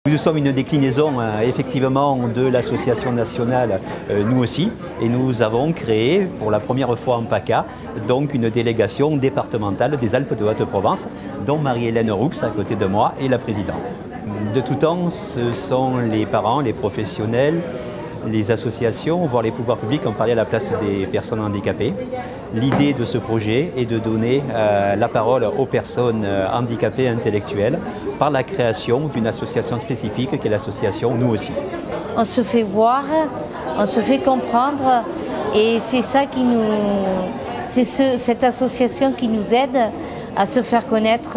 Nous sommes une déclinaison effectivement de l'association nationale Nous aussi, et nous avons créé pour la première fois en PACA donc une délégation départementale des Alpes de Haute-Provence dont Marie-Hélène Roux à côté de moi est la présidente. De tout temps, ce sont les parents, les professionnels, les associations, voire les pouvoirs publics ont parlé à la place des personnes handicapées. L'idée de ce projet est de donner la parole aux personnes handicapées intellectuelles par la création d'une association spécifique qui est l'association Nous aussi. On se fait voir, on se fait comprendre et c'est ça qui nous... C'est cette association qui nous aide à se faire connaître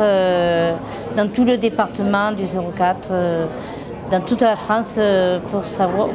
dans tout le département du 04, dans toute la France,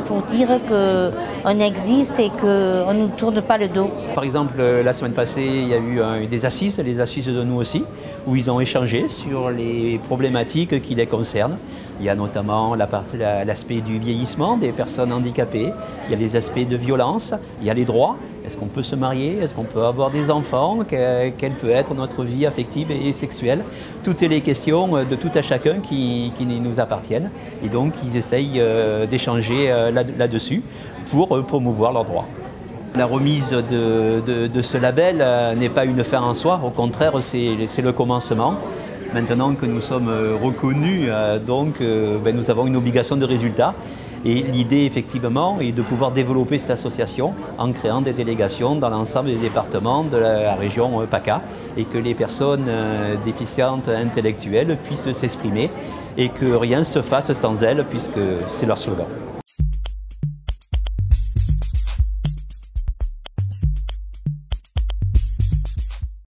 pour dire qu'on existe et qu'on ne nous tourne pas le dos. Par exemple, la semaine passée, il y a eu des assises, les assises de Nous aussi, où ils ont échangé sur les problématiques qui les concernent. Il y a notamment l'aspect du vieillissement des personnes handicapées, il y a les aspects de violence, il y a les droits. Est-ce qu'on peut se marier? Est-ce qu'on peut avoir des enfants? Quelle peut être notre vie affective et sexuelle? Toutes les questions de tout à chacun qui nous appartiennent. Et donc, ils essayent d'échanger là-dessus pour promouvoir leurs droits. La remise de ce label n'est pas une fin en soi, au contraire, c'est le commencement. Maintenant que nous sommes reconnus, nous avons une obligation de résultat. Et l'idée, effectivement, est de pouvoir développer cette association en créant des délégations dans l'ensemble des départements de la région PACA et que les personnes déficientes intellectuelles puissent s'exprimer et que rien ne se fasse sans elles puisque c'est leur slogan.